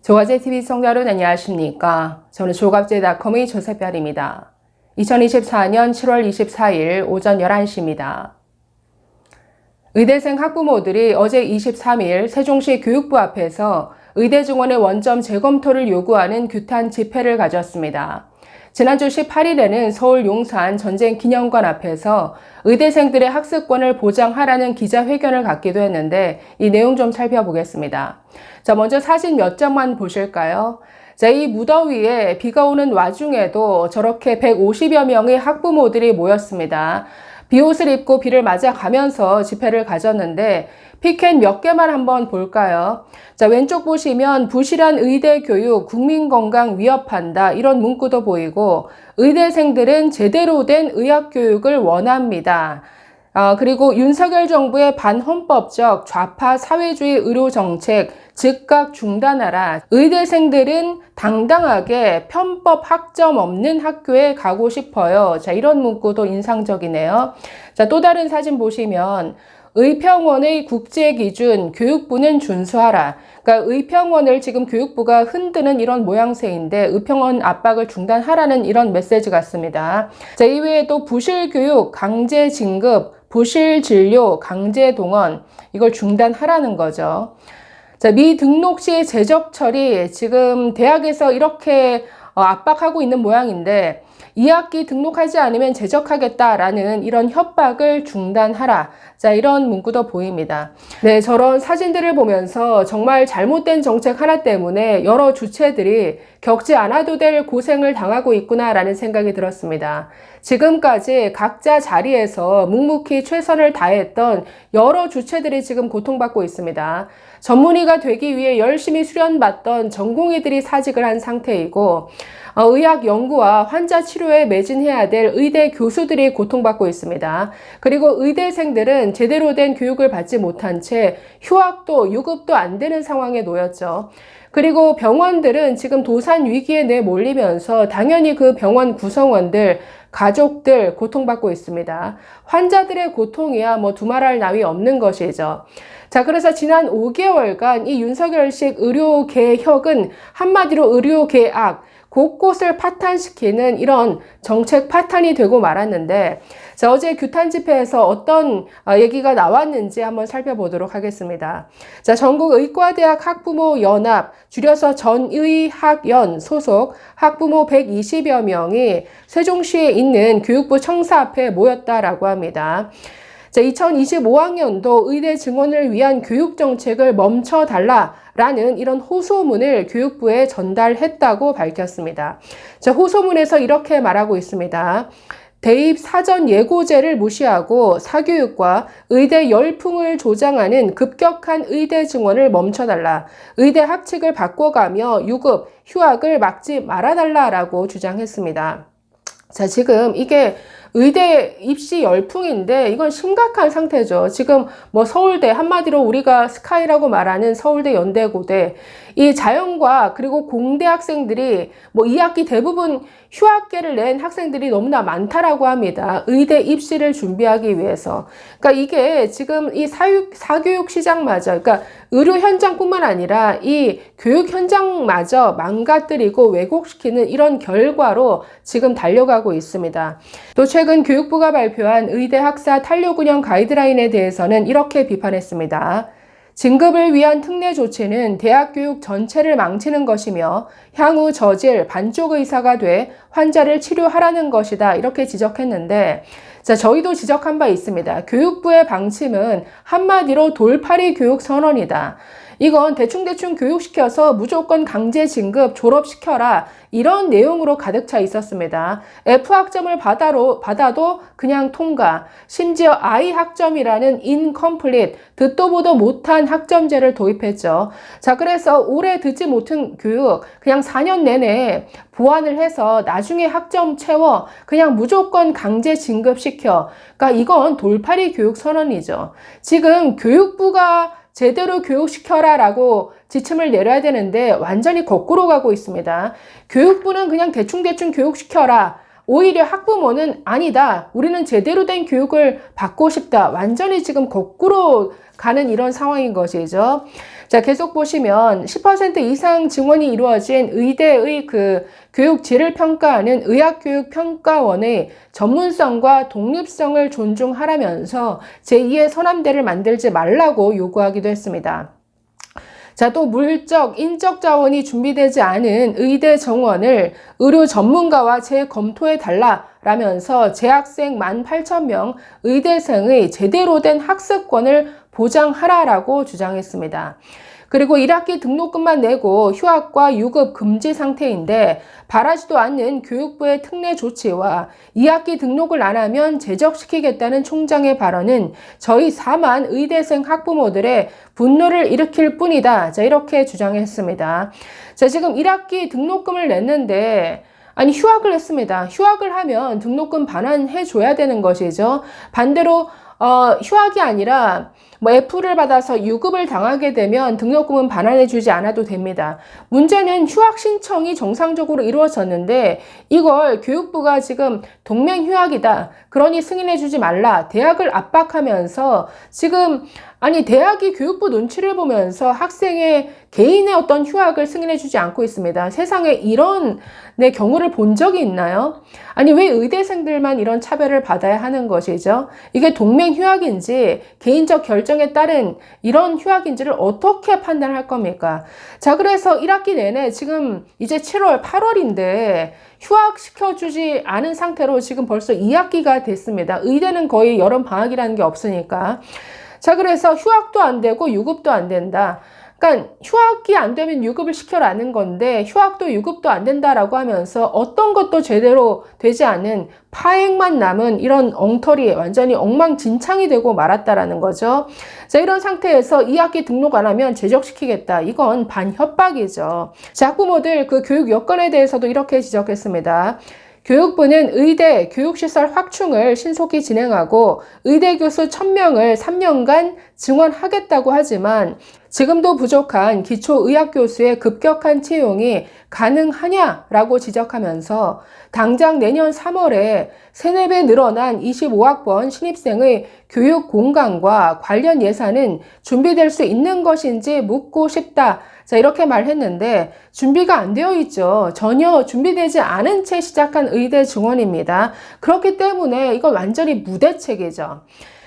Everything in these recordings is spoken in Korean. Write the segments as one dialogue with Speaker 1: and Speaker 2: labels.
Speaker 1: 조갑제TV 시청자 여러분 안녕하십니까? 저는 조갑제닷컴의 조세별입니다. 2024년 7월 24일 오전 11시입니다. 의대생 학부모들이 어제 23일 세종시 교육부 앞에서 의대 증원의 원점 재검토를 요구하는 규탄 집회를 가졌습니다. 지난주 18일에는 서울 용산 전쟁기념관 앞에서 의대생들의 학습권을 보장하라는 기자회견을 갖기도 했는데 이 내용 좀 살펴보겠습니다. 자, 먼저 사진 몇 장만 보실까요? 자, 이 무더위에 비가 오는 와중에도 저렇게 150여 명의 학부모들이 모였습니다. 비옷을 입고 비를 맞아가면서 집회를 가졌는데 피켓 몇 개만 한번 볼까요? 자, 왼쪽 보시면 부실한 의대 교육, 국민 건강 위협한다 이런 문구도 보이고 의대생들은 제대로 된 의학 교육을 원합니다. 그리고 윤석열 정부의 반헌법적 좌파 사회주의 의료 정책 즉각 중단하라. 의대생들은 당당하게 편법 학점 없는 학교에 가고 싶어요. 자, 이런 문구도 인상적이네요. 자, 또 다른 사진 보시면 의평원의 국제기준 교육부는 준수하라. 그러니까 의평원을 지금 교육부가 흔드는 이런 모양새인데 의평원 압박을 중단하라는 이런 메시지 같습니다. 자, 이외에도 부실교육, 강제진급, 부실진료, 강제동원 이걸 중단하라는 거죠. 자, 미등록 시 재적 처리 지금 대학에서 이렇게 압박하고 있는 모양인데 2학기 등록하지 않으면 제적하겠다라는 이런 협박을 중단하라. 자, 이런 문구도 보입니다. 네, 저런 사진들을 보면서 정말 잘못된 정책 하나 때문에 여러 주체들이 겪지 않아도 될 고생을 당하고 있구나라는 생각이 들었습니다. 지금까지 각자 자리에서 묵묵히 최선을 다했던 여러 주체들이 지금 고통받고 있습니다. 전문의가 되기 위해 열심히 수련받던 전공의들이 사직을 한 상태이고 의학 연구와 환자 치료에 매진해야 될 의대 교수들이 고통받고 있습니다. 그리고 의대생들은 제대로 된 교육을 받지 못한 채 휴학도 유급도 안 되는 상황에 놓였죠. 그리고 병원들은 지금 도산 위기에 내몰리면서 당연히 그 병원 구성원들, 가족들 고통받고 있습니다. 환자들의 고통이야 뭐 두말할 나위 없는 것이죠. 자, 그래서 지난 5개월간 이 윤석열식 의료개혁은 한마디로 의료개악, 곳곳을 파탄시키는 이런 정책 파탄이 되고 말았는데, 자, 어제 규탄 집회에서 어떤 얘기가 나왔는지 한번 살펴보도록 하겠습니다. 자, 전국의과대학 학부모 연합, 줄여서 전의학연 소속 학부모 120여 명이 세종시에 있는 교육부 청사 앞에 모였다라고 합니다. 자, 2025학년도 의대 증원을 위한 교육 정책을 멈춰달라라는 이런 호소문을 교육부에 전달했다고 밝혔습니다. 자, 호소문에서 이렇게 말하고 있습니다. 대입 사전 예고제를 무시하고 사교육과 의대 열풍을 조장하는 급격한 의대 증원을 멈춰달라. 의대 학칙을 바꿔가며 유급, 휴학을 막지 말아달라라고 주장했습니다. 자, 지금 이게 의대 입시 열풍인데 이건 심각한 상태죠. 지금 뭐 서울대, 한마디로 우리가 스카이라고 말하는 서울대, 연대고대, 이 자연과 그리고 공대 학생들이 뭐 2학기 대부분 휴학계를 낸 학생들이 너무나 많다라고 합니다. 의대 입시를 준비하기 위해서. 그러니까 이게 지금 이 사교육 시장마저, 그러니까 의료 현장뿐만 아니라 이 교육 현장마저 망가뜨리고 왜곡시키는 이런 결과로 지금 달려가고 있습니다. 또 최근 교육부가 발표한 의대 학사 탄력 운영 가이드라인에 대해서는 이렇게 비판했습니다. 진급을 위한 특례 조치는 대학 교육 전체를 망치는 것이며 향후 저질, 반쪽 의사가 돼 환자를 치료하라는 것이다. 이렇게 지적했는데, 자, 저희도 지적한 바 있습니다. 교육부의 방침은 한마디로 돌팔이 교육 선언이다. 이건 대충 교육시켜서 무조건 강제 진급, 졸업시켜라. 이런 내용으로 가득 차 있었습니다. F학점을 받아도 그냥 통과. 심지어 I학점이라는 incomplete, 듣도 보도 못한 학점제를 도입했죠. 자, 그래서 오래 듣지 못한 교육, 그냥 4년 내내 보완을 해서 나중에 학점 채워 그냥 무조건 강제 진급시켜. 그러니까 이건 돌팔이 교육 선언이죠. 지금 교육부가 제대로 교육시켜라 라고 지침을 내려야 되는데 완전히 거꾸로 가고 있습니다. 교육부는 그냥 대충 교육시켜라. 오히려 학부모는 아니다. 우리는 제대로 된 교육을 받고 싶다. 완전히 지금 거꾸로 가는 이런 상황인 것이죠. 자, 계속 보시면 10% 이상 증원이 이루어진 의대의 그 교육 질을 평가하는 의학교육평가원의 전문성과 독립성을 존중하라면서 제2의 서남대를 만들지 말라고 요구하기도 했습니다. 자, 또 물적, 인적 자원이 준비되지 않은 의대 정원을 의료 전문가와 재검토해 달라라면서 재학생 18,000명 의대생의 제대로 된 학습권을 보장하라라고 주장했습니다. 그리고 1학기 등록금만 내고 휴학과 유급 금지 상태인데 바라지도 않는 교육부의 특례 조치와 2학기 등록을 안 하면 제적시키겠다는 총장의 발언은 저희 4만 의대생 학부모들의 분노를 일으킬 뿐이다. 자, 이렇게 주장했습니다. 자, 지금 1학기 등록금을 냈는데 아니 휴학을 했습니다. 휴학을 하면 등록금 반환해 줘야 되는 것이죠. 반대로 휴학이 아니라 뭐 F를 받아서 유급을 당하게 되면 등록금은 반환해 주지 않아도 됩니다. 문제는 휴학 신청이 정상적으로 이루어졌는데 이걸 교육부가 지금 동맹 휴학이다. 그러니 승인해 주지 말라. 대학을 압박하면서 지금 아니 대학이 교육부 눈치를 보면서 학생의 개인의 어떤 휴학을 승인해 주지 않고 있습니다. 세상에 이런 경우를 본 적이 있나요? 아니 왜 의대생들만 이런 차별을 받아야 하는 것이죠? 이게 동맹 휴학인지 개인적 결정에 따른 이런 휴학인지를 어떻게 판단할 겁니까? 자, 그래서 1학기 내내 지금 이제 7월, 8월인데 휴학시켜주지 않은 상태로 지금 벌써 2학기가 됐습니다. 의대는 거의 여름 방학이라는 게 없으니까. 자, 그래서 휴학도 안 되고 유급도 안 된다. 그러니까 휴학이 안 되면 유급을 시켜라는 건데 휴학도 유급도 안 된다라고 하면서 어떤 것도 제대로 되지 않은 파행만 남은 이런 엉터리 완전히 엉망진창이 되고 말았다라는 거죠. 자, 이런 상태에서 2학기 등록 안 하면 제적시키겠다. 이건 반협박이죠. 자, 학부모들 그 교육 여건에 대해서도 이렇게 지적했습니다. 교육부는 의대 교육시설 확충을 신속히 진행하고 의대 교수 1000명을 3년간 증원하겠다고 하지만 지금도 부족한 기초의학교수의 급격한 채용이 가능하냐라고 지적하면서 당장 내년 3월에 3, 4배 늘어난 25학번 신입생의 교육 공간과 관련 예산은 준비될 수 있는 것인지 묻고 싶다. 자, 이렇게 말했는데 준비가 안 되어 있죠. 전혀 준비되지 않은 채 시작한 의대 증원입니다. 그렇기 때문에 이건 완전히 무대책이죠.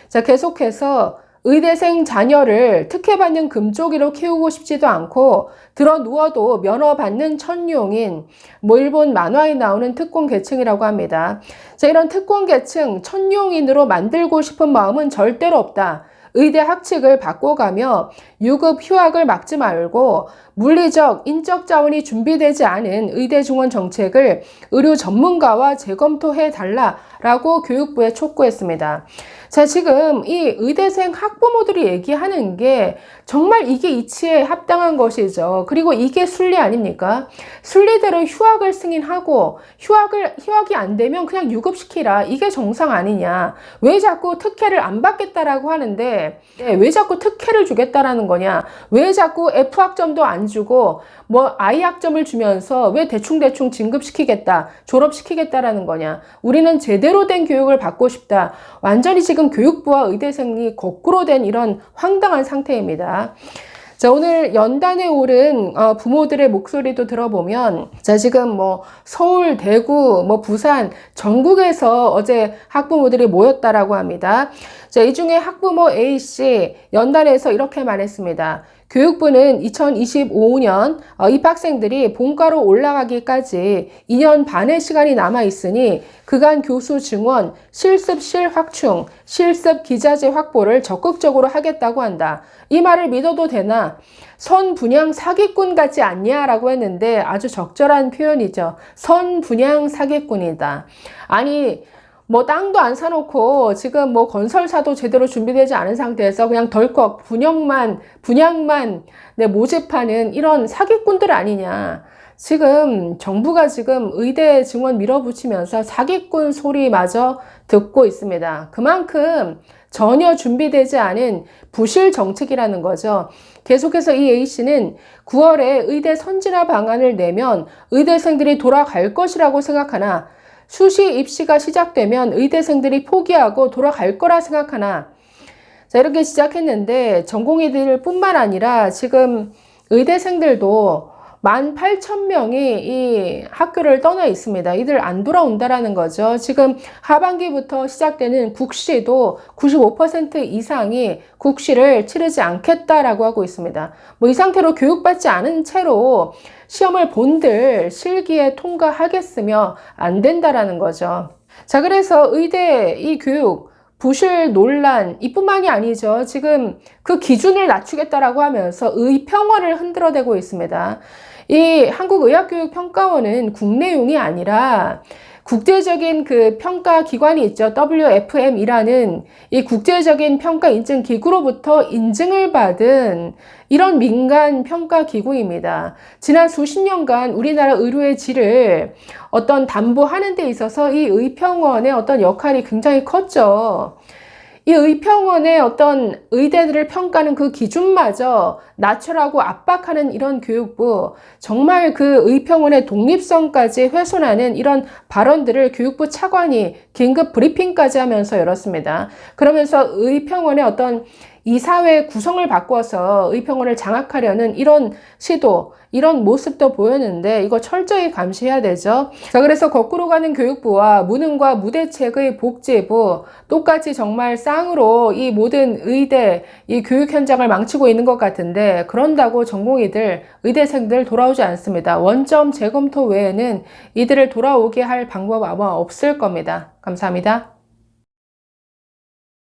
Speaker 1: 자, 계속해서 의대생 자녀를 특혜받는 금쪽이로 키우고 싶지도 않고 들어 누워도 면허받는 천용인, 일본 만화에 나오는 특권 계층이라고 합니다. 자, 이런 특권 계층 천용인으로 만들고 싶은 마음은 절대로 없다. 의대 학칙을 바꿔가며 유급 휴학을 막지 말고 물리적, 인적 자원이 준비되지 않은 의대 증원 정책을 의료 전문가와 재검토해 달라라고 교육부에 촉구했습니다. 자, 지금 이 의대생 학부모들이 얘기하는 게 정말 이게 이치에 합당한 것이죠. 그리고 이게 순리 아닙니까? 순리대로 휴학을 승인하고 휴학이 안 되면 그냥 유급시키라. 이게 정상 아니냐. 왜 자꾸 특혜를 안 받겠다라고 하는데 왜 자꾸 특혜를 주겠다라는 거냐. 왜 자꾸 F학점도 안 주고 I학점을 주면서 왜 대충대충 진급시키겠다, 졸업시키겠다라는 거냐. 우리는 제대로 된 교육을 받고 싶다. 완전히 지금 교육부와 의대생이 거꾸로 된 이런 황당한 상태입니다. 자, 오늘 연단에 오른 부모들의 목소리도 들어보면 자, 지금 서울, 대구, 부산, 전국에서 어제 학부모들이 모였다라고 합니다. 자, 이 중에 학부모 A씨 연단에서 이렇게 말했습니다. 교육부는 2025년 입학생들이 본과로 올라가기까지 2년 반의 시간이 남아 있으니 그간 교수 증원, 실습실 확충, 실습 기자재 확보를 적극적으로 하겠다고 한다. 이 말을 믿어도 되나? 선분양 사기꾼 같지 않냐라고 했는데 아주 적절한 표현이죠. 선분양 사기꾼이다. 아니 땅도 안 사놓고 지금 건설사도 제대로 준비되지 않은 상태에서 그냥 덜컥 분양만 모집하는 이런 사기꾼들 아니냐. 지금 정부가 지금 의대 증원 밀어붙이면서 사기꾼 소리마저 듣고 있습니다. 그만큼 전혀 준비되지 않은 부실 정책이라는 거죠. 계속해서 이 A씨는 9월에 의대 선진화 방안을 내면 의대생들이 돌아갈 것이라고 생각하나 수시 입시가 시작되면 의대생들이 포기하고 돌아갈 거라 생각하나, 자, 이렇게 시작했는데 전공의들 뿐만 아니라 지금 의대생들도 18,000명이 이 학교를 떠나 있습니다. 이들 안 돌아온다라는 거죠. 지금 하반기부터 시작되는 국시도 95% 이상이 국시를 치르지 않겠다라고 하고 있습니다. 뭐 이 상태로 교육받지 않은 채로 시험을 본들 실기에 통과하겠으며 안 된다라는 거죠. 자, 그래서 의대 이 교육 부실 논란 이뿐만이 아니죠. 지금 그 기준을 낮추겠다라고 하면서 의평원을 흔들어대고 있습니다. 이 한국의학교육평가원은 국내용이 아니라 국제적인 그 평가 기관이 있죠. WFM이라는 이 국제적인 평가 인증 기구로부터 인증을 받은 이런 민간 평가 기구입니다. 지난 수십 년간 우리나라 의료의 질을 어떤 담보하는 데 있어서 이 의평원의 어떤 역할이 굉장히 컸죠. 이 의평원의 어떤 의대들을 평가하는 그 기준마저 낮추라고 압박하는 이런 교육부, 정말 그 의평원의 독립성까지 훼손하는 이런 발언들을 교육부 차관이 긴급 브리핑까지 하면서 열었습니다. 그러면서 의평원의 어떤 이사회 구성을 바꿔서 의평원을 장악하려는 이런 시도, 이런 모습도 보였는데 이거 철저히 감시해야 되죠. 자, 그래서 거꾸로 가는 교육부와 무능과 무대책의 복지부, 똑같이 정말 쌍으로 이 모든 의대, 이 교육 현장을 망치고 있는 것 같은데, 그런다고 전공의들, 의대생들 돌아오지 않습니다. 원점 재검토 외에는 이들을 돌아오게 할 방법 아마 없을 겁니다. 감사합니다.